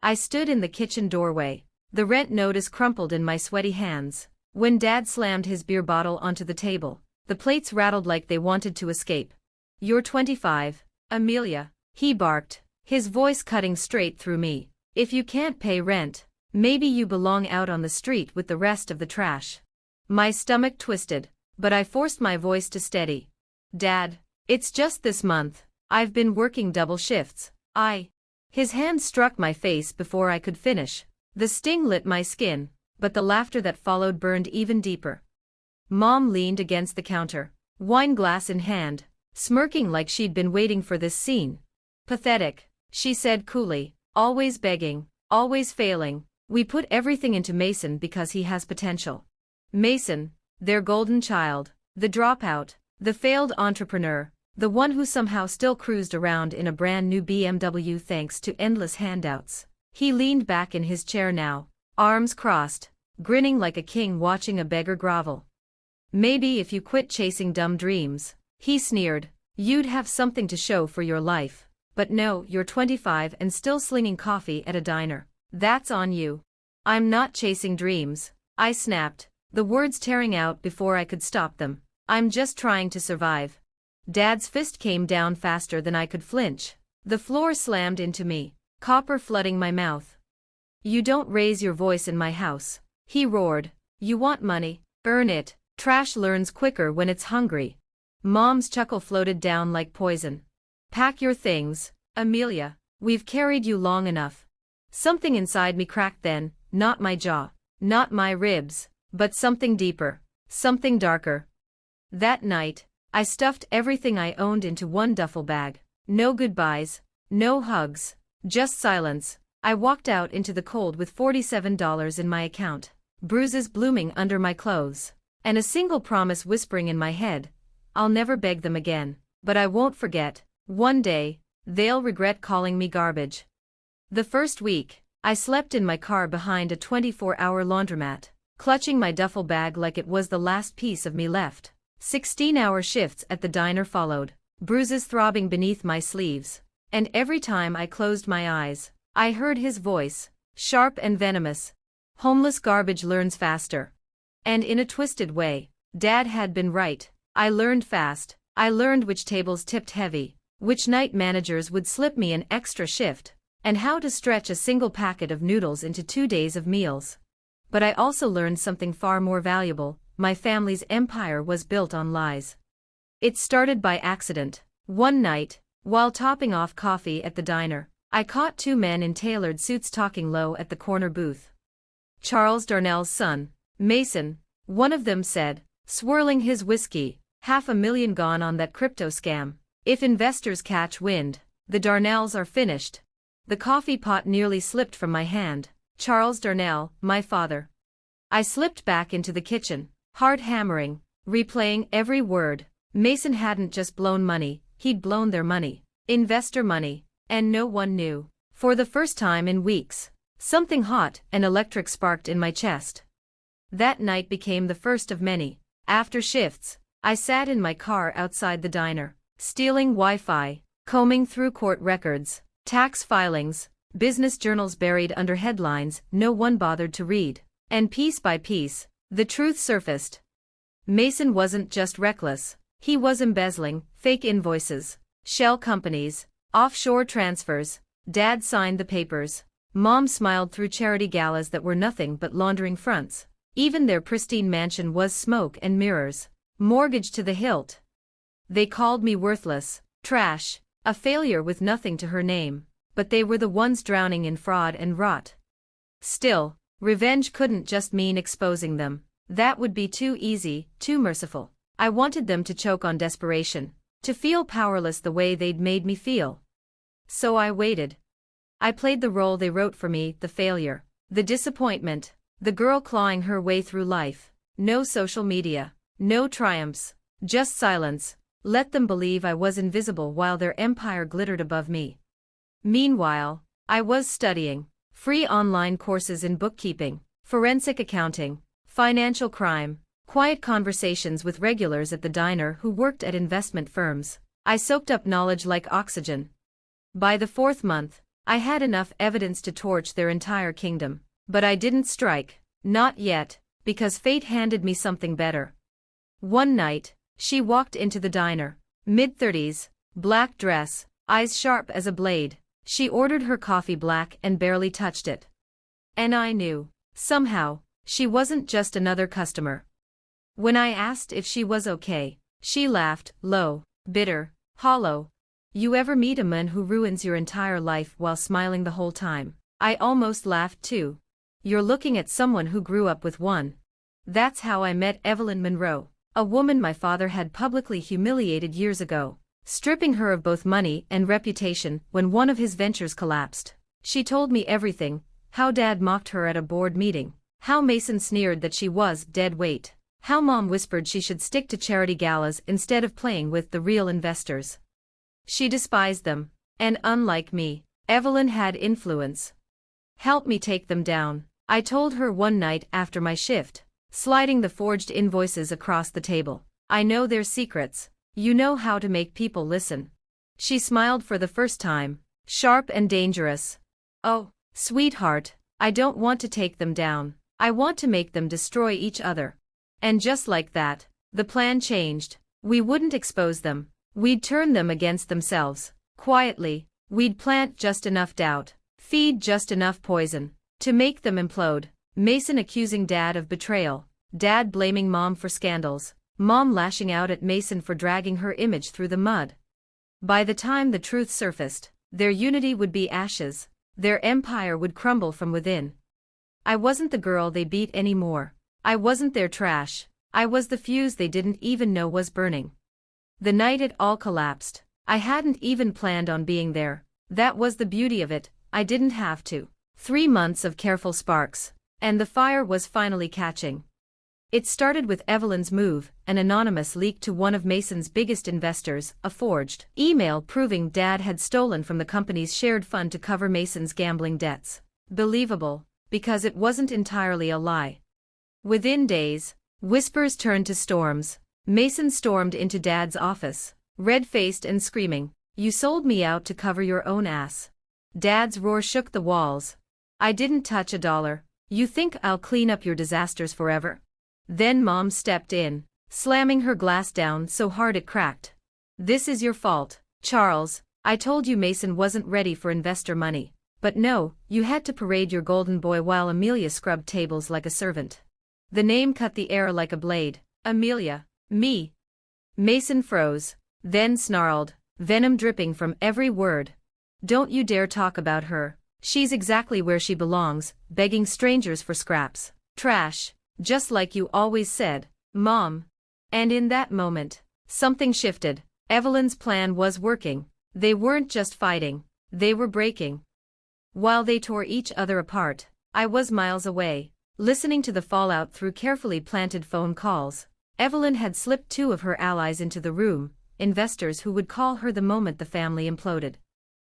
I stood in the kitchen doorway. The rent notice crumpled in my sweaty hands. When Dad slammed his beer bottle onto the table, the plates rattled like they wanted to escape. "You're 25, Amelia," he barked, his voice cutting straight through me. "If you can't pay rent, maybe you belong out on the street with the rest of the trash." My stomach twisted, but I forced my voice to steady. "Dad, it's just this month. I've been working double shifts. His hand struck my face before I could finish. The sting lit my skin, but the laughter that followed burned even deeper. Mom leaned against the counter, wine glass in hand, smirking like she'd been waiting for this scene. "Pathetic," she said coolly, "always begging, always failing. We put everything into Mason because he has potential." Mason, their golden child, the dropout, the failed entrepreneur, the one who somehow still cruised around in a brand new BMW thanks to endless handouts. He leaned back in his chair now, arms crossed, grinning like a king watching a beggar grovel. "Maybe if you quit chasing dumb dreams," he sneered, "you'd have something to show for your life. But no, you're 25 and still slinging coffee at a diner. That's on you." "I'm not chasing dreams," I snapped, the words tearing out before I could stop them. "I'm just trying to survive." Dad's fist came down faster than I could flinch. The floor slammed into me, copper flooding my mouth. "You don't raise your voice in my house," he roared. "You want money? Earn it. Trash learns quicker when it's hungry." Mom's chuckle floated down like poison. "Pack your things, Amelia. We've carried you long enough." Something inside me cracked then, not my jaw, not my ribs, but something deeper, something darker. That night, I stuffed everything I owned into one duffel bag. No goodbyes, no hugs, just silence. I walked out into the cold with $47 in my account, bruises blooming under my clothes, and a single promise whispering in my head: "I'll never beg them again, but I won't forget. One day, they'll regret calling me garbage." The first week, I slept in my car behind a 24-hour laundromat, clutching my duffel bag like it was the last piece of me left. 16-hour shifts at the diner followed, bruises throbbing beneath my sleeves, and every time I closed my eyes, I heard his voice, sharp and venomous: "Homeless garbage learns faster." And in a twisted way, Dad had been right. I learned fast. I learned which tables tipped heavy, which night managers would slip me an extra shift, and how to stretch a single packet of noodles into 2 days of meals. But I also learned something far more valuable: my family's empire was built on lies. It started by accident. One night, while topping off coffee at the diner, I caught 2 men in tailored suits talking low at the corner booth. "Charles Darnell's son, Mason," one of them said, swirling his whiskey. "$500,000 gone on that crypto scam. If investors catch wind, the Darnells are finished." The coffee pot nearly slipped from my hand. Charles Darnell, my father. I slipped back into the kitchen, heart hammering, replaying every word. Mason hadn't just blown money, he'd blown their money. Investor money. And no one knew. For the first time in weeks, something hot and electric sparked in my chest. That night became the first of many. After shifts, I sat in my car outside the diner, stealing Wi-Fi, combing through court records, tax filings, business journals buried under headlines no one bothered to read. And piece by piece, the truth surfaced. Mason wasn't just reckless, he was embezzling: fake invoices, shell companies, offshore transfers. Dad signed the papers. Mom smiled through charity galas that were nothing but laundering fronts. Even their pristine mansion was smoke and mirrors, mortgaged to the hilt. They called me worthless, trash, a failure with nothing to her name, but they were the ones drowning in fraud and rot. Still, revenge couldn't just mean exposing them. That would be too easy, too merciful. I wanted them to choke on desperation, to feel powerless the way they'd made me feel. So I waited. I played the role they wrote for me: the failure, the disappointment, the girl clawing her way through life. No social media, no triumphs, just silence. Let them believe I was invisible while their empire glittered above me. Meanwhile, I was studying free online courses in bookkeeping, forensic accounting, financial crime, quiet conversations with regulars at the diner who worked at investment firms. I soaked up knowledge like oxygen. By the 4th month, I had enough evidence to torch their entire kingdom. But I didn't strike. Not yet, because fate handed me something better. One night, she walked into the diner. Mid-30s, black dress, eyes sharp as a blade. She ordered her coffee black and barely touched it. And I knew, somehow, she wasn't just another customer. When I asked if she was okay, she laughed, low, bitter, hollow. You ever meet a man who ruins your entire life while smiling the whole time? I almost laughed too. You're looking at someone who grew up with one. That's how I met Evelyn Monroe, a woman my father had publicly humiliated years ago, stripping her of both money and reputation when one of his ventures collapsed. She told me everything, how Dad mocked her at a board meeting, how Mason sneered that she was dead weight, how Mom whispered she should stick to charity galas instead of playing with the real investors. She despised them, and unlike me, Evelyn had influence. Help me take them down, I told her one night after my shift, sliding the forged invoices across the table. I know their secrets. You know how to make people listen. She smiled for the first time, sharp and dangerous. Oh, sweetheart, I don't want to take them down. I want to make them destroy each other. And just like that, the plan changed. We wouldn't expose them. We'd turn them against themselves. Quietly, we'd plant just enough doubt, feed just enough poison, to make them implode. Mason accusing Dad of betrayal, Dad blaming Mom for scandals, Mom lashing out at Mason for dragging her image through the mud. By the time the truth surfaced, their unity would be ashes, their empire would crumble from within. I wasn't the girl they beat anymore. I wasn't their trash. I was the fuse they didn't even know was burning. The night it all collapsed, I hadn't even planned on being there. That was the beauty of it, I didn't have to. 3 months of careful sparks, and the fire was finally catching. It started with Evelyn's move, an anonymous leak to one of Mason's biggest investors, a forged email proving Dad had stolen from the company's shared fund to cover Mason's gambling debts. Believable, because it wasn't entirely a lie. Within days, whispers turned to storms. Mason stormed into Dad's office, red-faced and screaming, "You sold me out to cover your own ass." Dad's roar shook the walls. "I didn't touch a dollar. You think I'll clean up your disasters forever?" Then Mom stepped in, slamming her glass down so hard it cracked. "This is your fault, Charles. I told you Mason wasn't ready for investor money. But no, you had to parade your golden boy while Amelia scrubbed tables like a servant." The name cut the air like a blade. "Amelia. Me." Mason froze, then snarled, venom dripping from every word. "Don't you dare talk about her. She's exactly where she belongs, begging strangers for scraps. Trash, just like you always said, Mom." And in that moment, something shifted. Evelyn's plan was working. They weren't just fighting, they were breaking. While they tore each other apart, I was miles away, listening to the fallout through carefully planted phone calls. Evelyn had slipped 2 of her allies into the room, investors who would call her the moment the family imploded.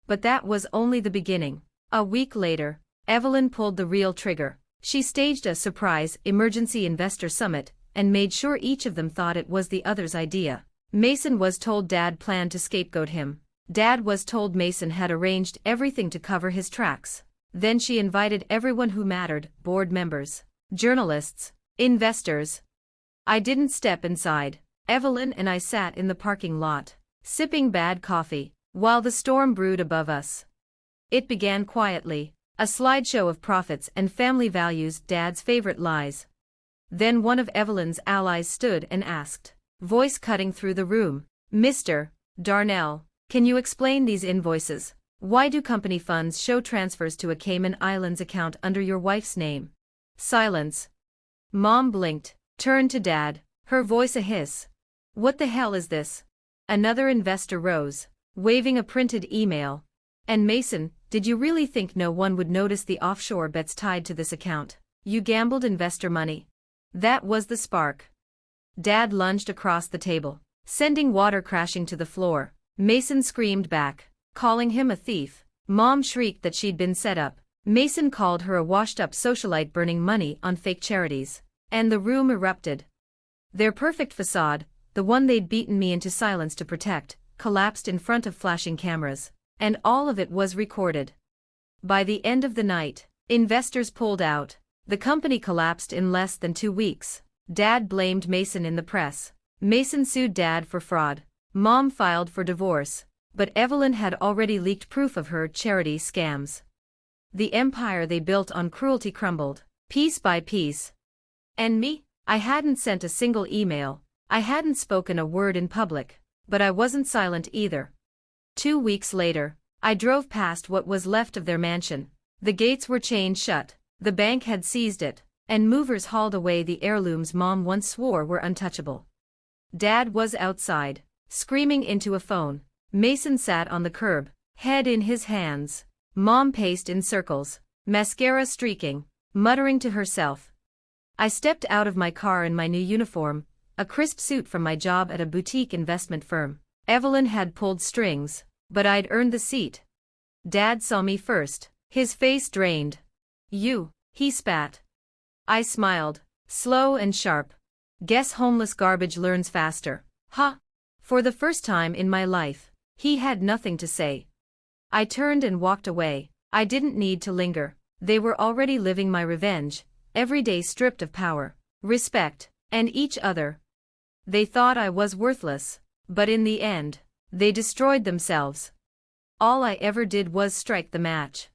But that was only the beginning. A week later, Evelyn pulled the real trigger. She staged a surprise emergency investor summit and made sure each of them thought it was the other's idea. Mason was told Dad planned to scapegoat him. Dad was told Mason had arranged everything to cover his tracks. Then she invited everyone who mattered, board members, journalists, investors. I didn't step inside. Evelyn and I sat in the parking lot, sipping bad coffee, while the storm brewed above us. It began quietly, a slideshow of profits and family values, Dad's favorite lies. Then one of Evelyn's allies stood and asked, voice cutting through the room, "Mr. Darnell, can you explain these invoices? Why do company funds show transfers to a Cayman Islands account under your wife's name?" Silence. Mom blinked, turned to Dad, her voice a hiss. "What the hell is this?" Another investor rose, waving a printed email. "And Mason, did you really think no one would notice the offshore bets tied to this account? You gambled investor money." That was the spark. Dad lunged across the table, sending water crashing to the floor. Mason screamed back, calling him a thief. Mom shrieked that she'd been set up. Mason called her a washed-up socialite burning money on fake charities. And the room erupted. Their perfect facade, the one they'd beaten me into silence to protect, collapsed in front of flashing cameras. And all of it was recorded. By the end of the night, investors pulled out. The company collapsed in less than 2 weeks. Dad blamed Mason in the press. Mason sued Dad for fraud. Mom filed for divorce. But Evelyn had already leaked proof of her charity scams. The empire they built on cruelty crumbled, piece by piece. And me? I hadn't sent a single email. I hadn't spoken a word in public. But I wasn't silent either. 2 weeks later, I drove past what was left of their mansion. The gates were chained shut, the bank had seized it, and movers hauled away the heirlooms Mom once swore were untouchable. Dad was outside, screaming into a phone. Mason sat on the curb, head in his hands. Mom paced in circles, mascara streaking, muttering to herself. I stepped out of my car in my new uniform, a crisp suit from my job at a boutique investment firm. Evelyn had pulled strings, but I'd earned the seat. Dad saw me first, his face drained. "You," he spat. I smiled, slow and sharp. "Guess homeless garbage learns faster, huh?" For the first time in my life, he had nothing to say. I turned and walked away. I didn't need to linger. They were already living my revenge, every day stripped of power, respect, and each other. They thought I was worthless, but in the end, they destroyed themselves. All I ever did was strike the match.